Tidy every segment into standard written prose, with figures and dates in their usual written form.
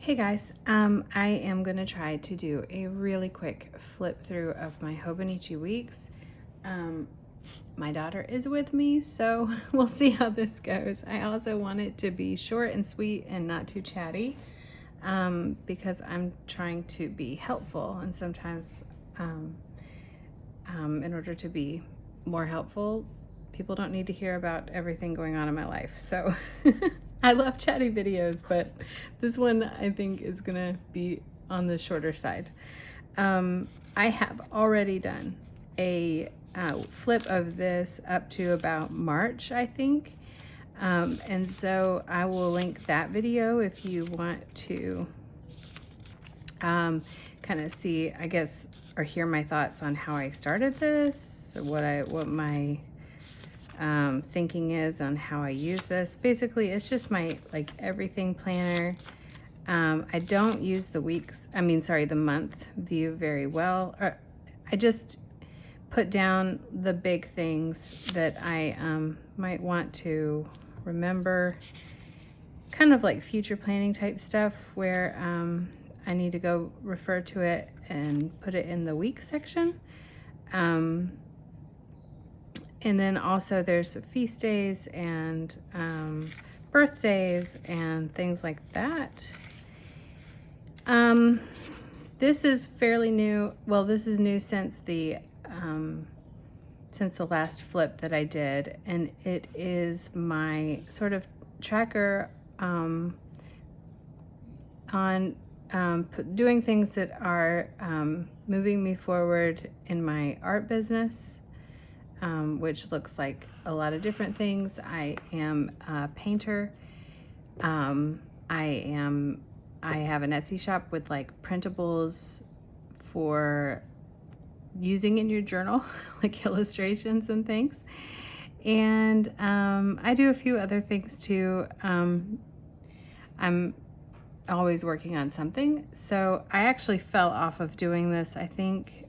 Hey guys, I am going to try to do a really quick flip through of my Hobonichi weeks. Um, my daughter is with me, so we'll see how this goes. I also want it to be short and sweet and not too chatty because I'm trying to be helpful, and sometimes in order to be more helpful, people don't need to hear about everything going on in my life. So I love chatty videos, but this one I think is gonna be on the shorter side. I have already done a flip of this up to about March, I think. And so I will link that video if you want to kind of see, I guess, or hear my thoughts on how I started this, what my thinking is on how I use this. Basically, it's just my like everything planner. I don't use the the month view very well. I just put down the big things that I might want to remember, kind of like future planning type stuff where I need to go refer to it and put it in the week section. And then also there's feast days and birthdays and things like that. This is fairly new. Well, this is new since the last flip that I did, and it is my sort of tracker on doing things that are moving me forward in my art business. Which looks like a lot of different things. I am a painter. I have an Etsy shop with like printables for using in your journal, like illustrations and things. And I do a few other things too. I'm always working on something. So I actually fell off of doing this, I think,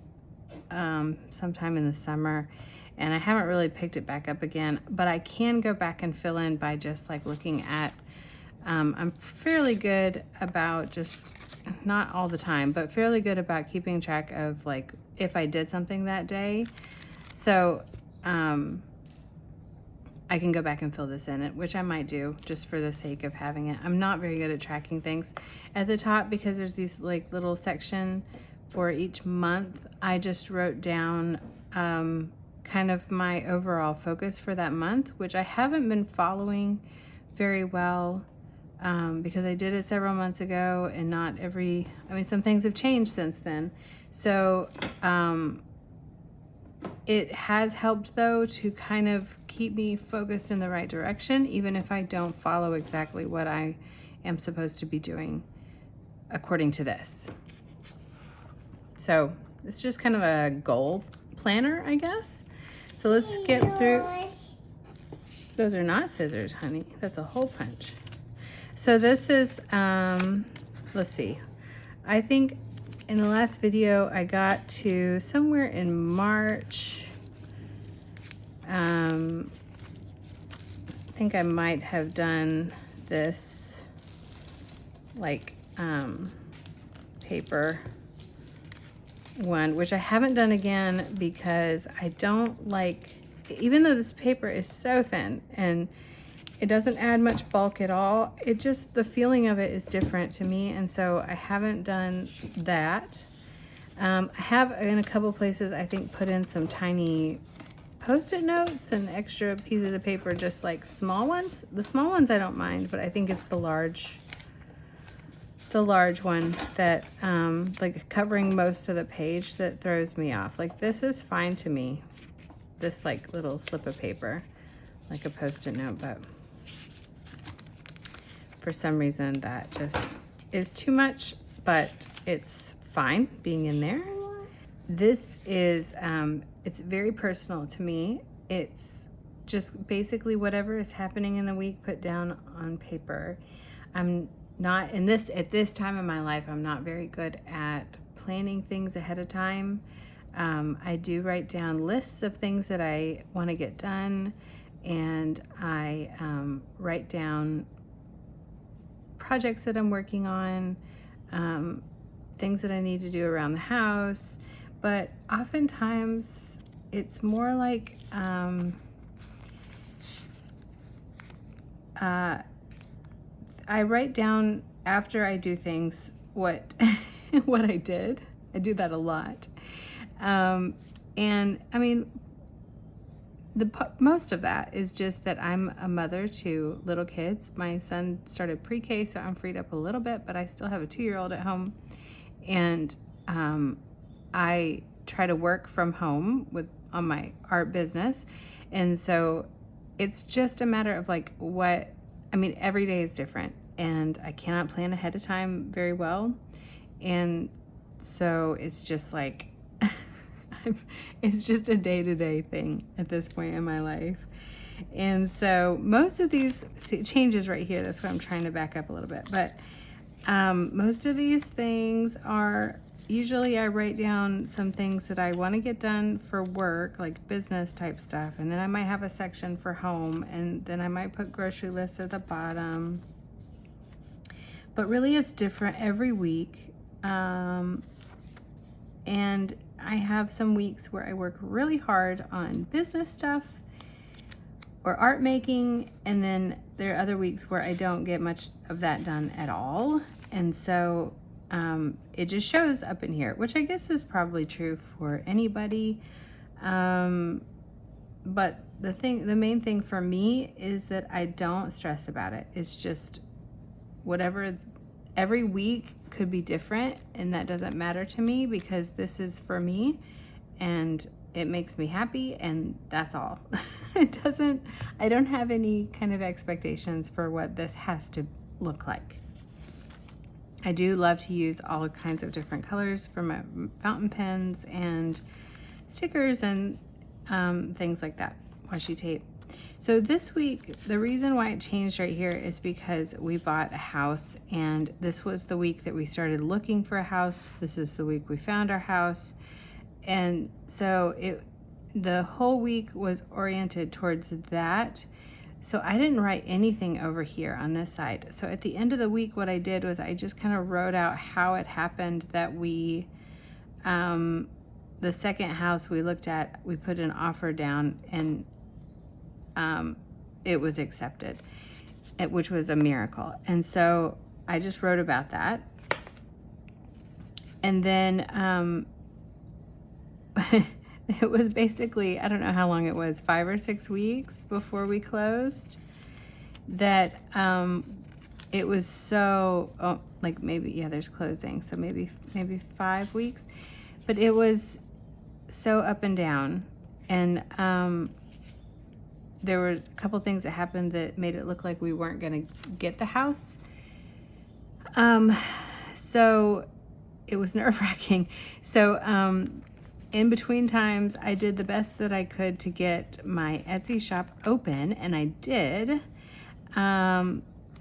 sometime in the summer, and I haven't really picked it back up again, but I can go back and fill in by just like looking at, I'm fairly good about just, not all the time, but fairly good about keeping track of like if I did something that day. So I can go back and fill this in, which I might do just for the sake of having it. I'm not very good at tracking things at the top because there's these like little section for each month. I just wrote down kind of my overall focus for that month, which I haven't been following very well because I did it several months ago, and not every, some things have changed since then. So it has helped though to kind of keep me focused in the right direction, even if I don't follow exactly what I am supposed to be doing according to this. So it's just kind of a goal planner, I guess. So let's get through. Those are not scissors, honey. That's a hole punch. So this is, let's see. I think in the last video I got to somewhere in March. I think I might have done this like paper one, which I haven't done again because I don't like, even though this paper is so thin and it doesn't add much bulk at all, it just, the feeling of it is different to me, and so I haven't done that. I have in a couple places, I think, put in some tiny Post-it notes and extra pieces of paper, just like small ones. The small ones I don't mind, but I think it's the large one that like covering most of the page that throws me off. Like this is fine to me, this like little slip of paper, like a Post-it note, but for some reason that just is too much, but it's fine being in there. This is it's very personal to me. It's just basically whatever is happening in the week put down on paper. I'm not in this, at this time in my life, I'm not very good at planning things ahead of time. I do write down lists of things that I want to get done, and I write down projects that I'm working on, things that I need to do around the house. But oftentimes it's more like I write down after I do things what what I did. I do that a lot. And I mean, most of that is just that I'm a mother to little kids. My son started pre-K, so I'm freed up a little bit, but I still have a 2-year-old at home. And I try to work from home on my art business. And so it's just a matter of like every day is different, and I cannot plan ahead of time very well. And so it's just like, it's just a day-to-day thing at this point in my life. And so most of these changes right here, that's what I'm trying to back up a little bit. But most of these things are, usually I write down some things that I want to get done for work, like business type stuff. And then I might have a section for home, and then I might put grocery lists at the bottom. But really it's different every week. And I have some weeks where I work really hard on business stuff or art making, and then there are other weeks where I don't get much of that done at all. And so it just shows up in here, which I guess is probably true for anybody. But the main thing for me is that I don't stress about it. It's just whatever. Every week could be different, and that doesn't matter to me because this is for me and it makes me happy, and that's all. I don't have any kind of expectations for what this has to look like. I do love to use all kinds of different colors for my fountain pens and stickers and things like that, washi tape. So this week, the reason why it changed right here is because we bought a house, and this was the week that we started looking for a house. This is the week we found our house. And so the whole week was oriented towards that. So I didn't write anything over here on this side. So at the end of the week, what I did was I just kind of wrote out how it happened that we, the second house we looked at, we put an offer down, and it was accepted, which was a miracle. And so I just wrote about that. And then it was basically, I don't know how long it was, 5 or 6 weeks before we closed, that it was so, like maybe, yeah, there's closing, so maybe 5 weeks, but it was so up and down. And there were a couple things that happened that made it look like we weren't going to get the house. So it was nerve-wracking. So in between times, I did the best that I could to get my Etsy shop open, and I did,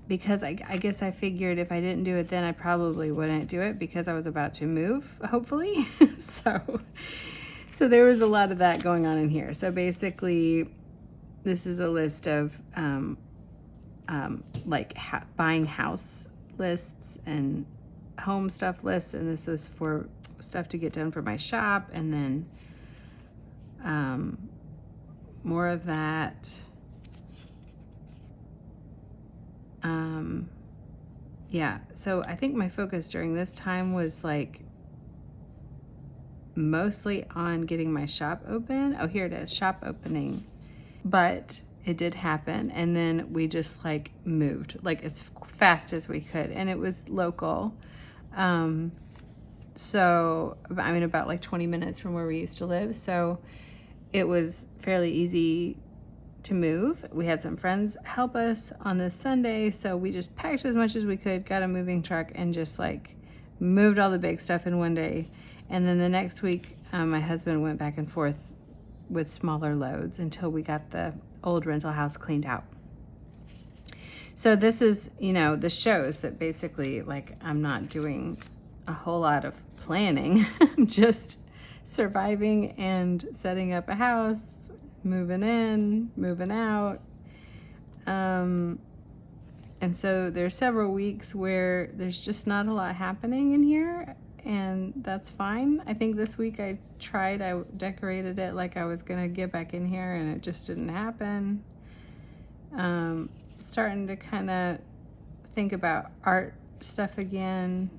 because I guess I figured if I didn't do it then, I probably wouldn't do it because I was about to move, hopefully. So there was a lot of that going on in here. So basically, this is a list of like buying house lists and home stuff lists, and this is for stuff to get done for my shop, and then more of that. Yeah, so I think my focus during this time was like mostly on getting my shop open. Oh, here it is, shop opening. But it did happen, and then we just like moved like as fast as we could, and it was local. So I mean about like 20 minutes from where we used to live, so it was fairly easy to move. We had some friends help us on this Sunday, so we just packed as much as we could, got a moving truck, and just like moved all the big stuff in one day. And then the next week, my husband went back and forth with smaller loads until we got the old rental house cleaned out. So this is, this shows that basically like I'm not doing a whole lot of planning. I'm just surviving and setting up a house, moving in, moving out. And And so there's several weeks where there's just not a lot happening in here, and that's fine. I think this week I decorated it like I was gonna get back in here, and it just didn't happen. Starting to kind of think about art stuff again.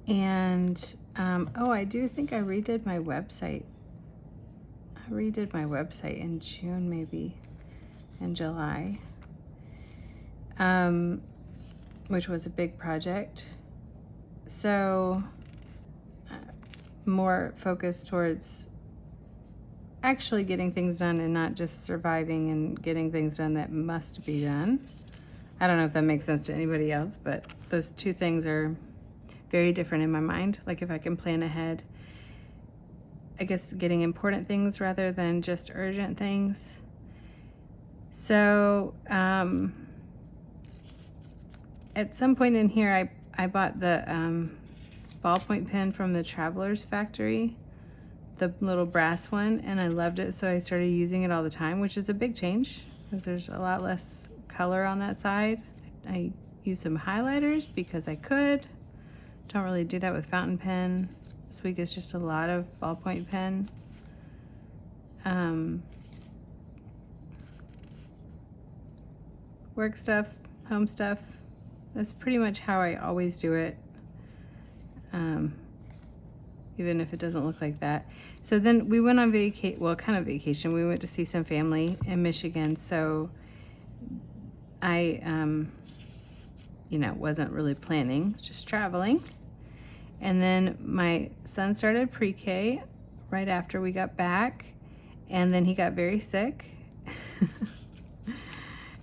And oh, I do think I redid my website. I redid my website in June, maybe in July, which was a big project. So more focused towards actually getting things done and not just surviving and getting things done that must be done. I don't know if that makes sense to anybody else, but those two things are very different in my mind. Like if I can plan ahead, I guess getting important things rather than just urgent things. So at some point in here, I bought the ballpoint pen from the Traveler's Factory, the little brass one, and I loved it, so I started using it all the time, which is a big change because there's a lot less color on that side. I used some highlighters because I could. Don't really do that with fountain pen. This week is just a lot of ballpoint pen. Work stuff, home stuff. That's pretty much how I always do it. Even if it doesn't look like that. So then we went on kind of vacation. We went to see some family in Michigan. So I, wasn't really planning, just traveling. And then my son started pre-K right after we got back. And then he got very sick.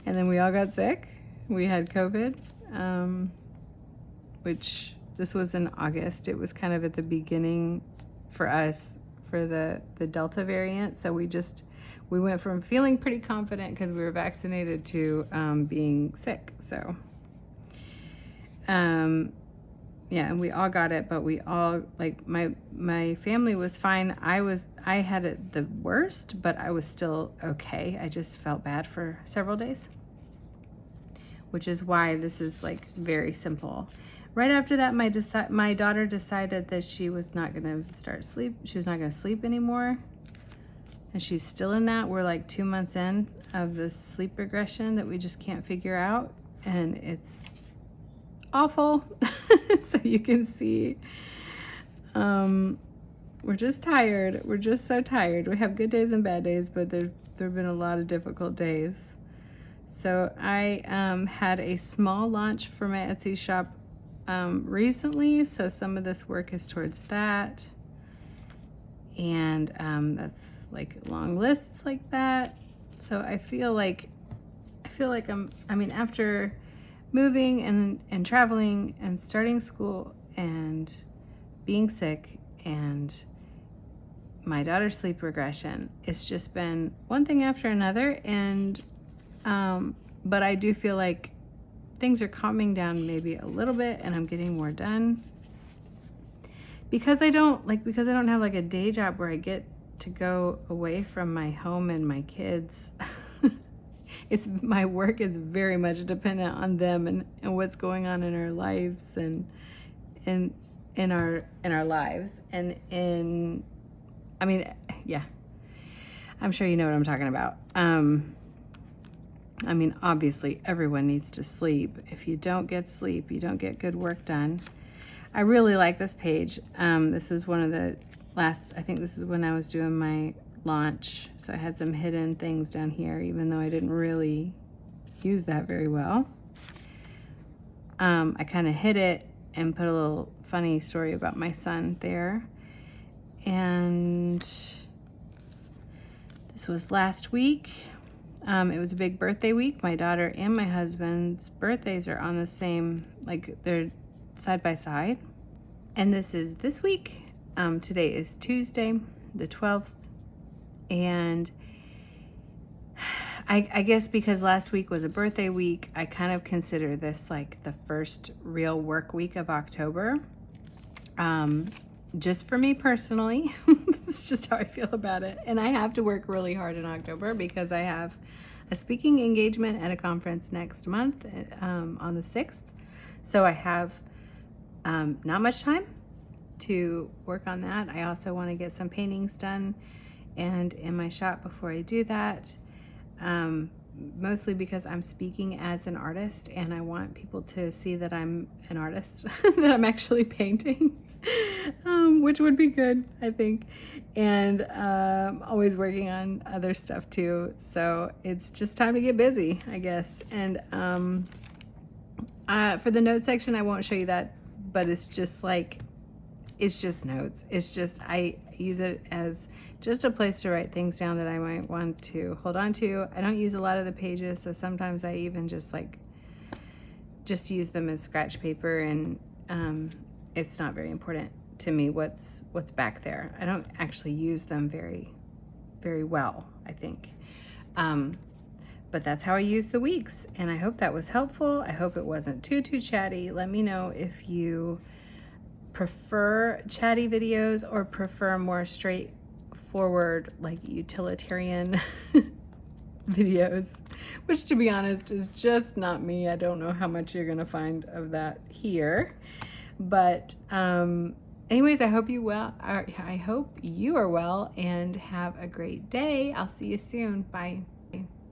And then we all got sick. We had COVID, which this was in August. It was kind of at the beginning for us for the Delta variant. So we went from feeling pretty confident because we were vaccinated to being sick. So yeah, and we all got it, but we all, like, my family was fine. I had it the worst, but I was still okay. I just felt bad for several days, which is why this is like very simple. Right after that, my daughter decided that she was not gonna she was not gonna sleep anymore. And she's still in that. We're like 2 months in of this sleep regression that we just can't figure out. And it's awful. So you can see, we're just tired. We're just so tired. We have good days and bad days, but there have been a lot of difficult days. So I had a small launch for my Etsy shop recently, so some of this work is towards that, and that's like long lists like that. So I feel like after moving and traveling and starting school and being sick and my daughter's sleep regression, it's just been one thing after another. And but I do feel like things are calming down maybe a little bit, and I'm getting more done because I don't have like a day job where I get to go away from my home and my kids. My work is very much dependent on them and what's going on in our lives and in our lives and yeah, I'm sure you know what I'm talking about. Obviously everyone needs to sleep. If you don't get sleep, you don't get good work done. I really like this page. This is one of the last, I think this is when I was doing my launch. So I had some hidden things down here, even though I didn't really use that very well. I kind of hid it and put a little funny story about my son there. And this was last week. It was a big birthday week. My daughter and my husband's birthdays are on the same, like they're side by side. And this is this week. Today is Tuesday, the 12th. And I guess because last week was a birthday week, I kind of consider this like the first real work week of October. Just for me personally, it's just how I feel about it. And I have to work really hard in October because I have a speaking engagement at a conference next month on the 6th. So I have not much time to work on that. I also want to get some paintings done and in my shop before I do that. Mostly because I'm speaking as an artist and I want people to see that I'm an artist, that I'm actually painting, which would be good, I think. And always working on other stuff too. So it's just time to get busy, I guess. And for the note section, I won't show you that, but it's just like, it's just notes. It's just, I use it as just a place to write things down that I might want to hold on to. I don't use a lot of the pages, so sometimes I even just use them as scratch paper, and it's not very important to me what's back there. I don't actually use them very, very well, I think. But that's how I use the weeks, and I hope that was helpful. I hope it wasn't too chatty. Let me know if you prefer chatty videos or prefer more straightforward, like utilitarian videos, which to be honest is just not me. I don't know how much you're gonna find of that here, but anyways, I hope you are well and have a great day. I'll see you soon. Bye.